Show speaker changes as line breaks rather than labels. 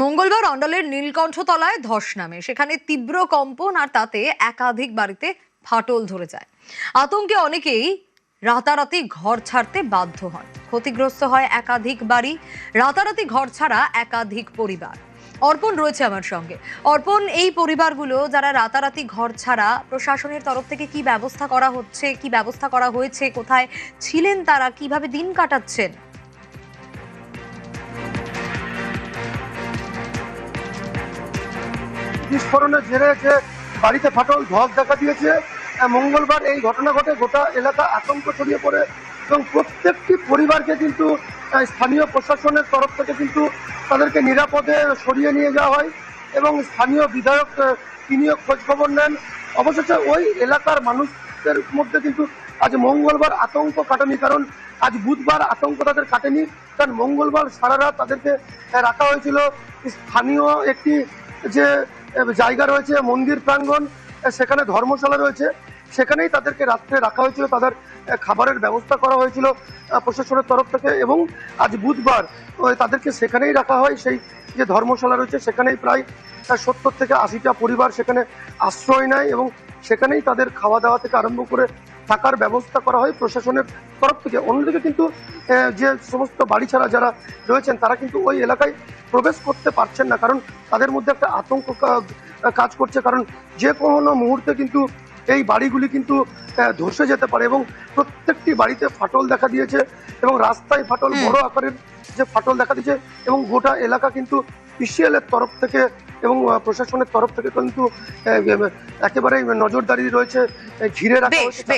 মঙ্গলবার অন্ডালের নীলকণ্ঠতলায় ধস নামে, সেখানে তীব্র কম্পন আর তাতে একাধিক বাড়িতে ফাটল ধরে যায়। আতঙ্কে অনেকেই রাতারাতি ঘর ছাড়তে বাধ্য হন। ক্ষতিগ্রস্ত হয় একাধিক বাড়ি, রাতারাতি ঘর ছাড়া একাধিক পরিবার। অর্পণ রয়েছে আমার সঙ্গে। অর্পণ, এই পরিবারগুলো যারা রাতারাতি ঘর ছাড়া, প্রশাসনের তরফ থেকে কি ব্যবস্থা করা হচ্ছে, কি ব্যবস্থা করা হয়েছে, কোথায় ছিলেন তারা, কিভাবে দিন কাটাচ্ছেন?
বিস্ফোরণের জেরে যে বাড়িতে ফাটল ধস দেখা দিয়েছে, মঙ্গলবার এই ঘটনা ঘটে। গোটা এলাকা আতঙ্ক ছড়িয়ে পড়ে এবং প্রত্যেকটি পরিবারকে কিন্তু স্থানীয় প্রশাসনের তরফ থেকে কিন্তু তাদেরকে নিরাপদে সরিয়ে নিয়ে যাওয়া হয় এবং স্থানীয় বিধায়ক তিনিও খোঁজখবর নেন। অবশেষে ওই এলাকার মানুষদের মধ্যে কিন্তু আজ মঙ্গলবার আতঙ্ক কাটেনি, কারণ আজ বুধবার আতঙ্ক তাদের কাটেনি, কারণ মঙ্গলবার সারা রাত তাদেরকে রাখা হয়েছিল স্থানীয় একটি যে জায়গা রয়েছে, মন্দির প্রাঙ্গণ, সেখানে ধর্মশালা রয়েছে, সেখানেই তাদেরকে রাত্রে রাখা হয়েছিল। তাদের খাবারের ব্যবস্থা করা হয়েছিল প্রশাসনের তরফ থেকে এবং আজ বুধবার তাদেরকে সেখানেই রাখা হয়। সেই যে ধর্মশালা রয়েছে সেখানেই প্রায় 70 থেকে 80টা পরিবার সেখানে আশ্রয় নেয় এবং সেখানেই তাদের খাওয়া দাওয়া থেকে আরম্ভ করে থাকার ব্যবস্থা করা হয় প্রশাসনের তরফ থেকে। অন্যদিকে কিন্তু যে সমস্ত বাড়ি ছাড়া যারা রয়েছেন তারা কিন্তু ওই এলাকায় প্রবেশ করতে পারছেন না, কারণ তাদের মধ্যে একটা আতঙ্ক কাজ করছে, কারণ যে কোনো মুহূর্তে কিন্তু এই বাড়িগুলি কিন্তু ধসে যেতে পারে এবং প্রত্যেকটি বাড়িতে ফাটল দেখা দিয়েছে এবং রাস্তায় ফাটল, বড় আকারের যে ফাটল দেখা দিয়েছে এবং গোটা এলাকা কিন্তু পিসিএল এর তরফ থেকে এবং প্রশাসনের তরফ থেকে কিন্তু একেবারে নজরদারি রয়েছে, ঘিরে রাখা হয়েছে।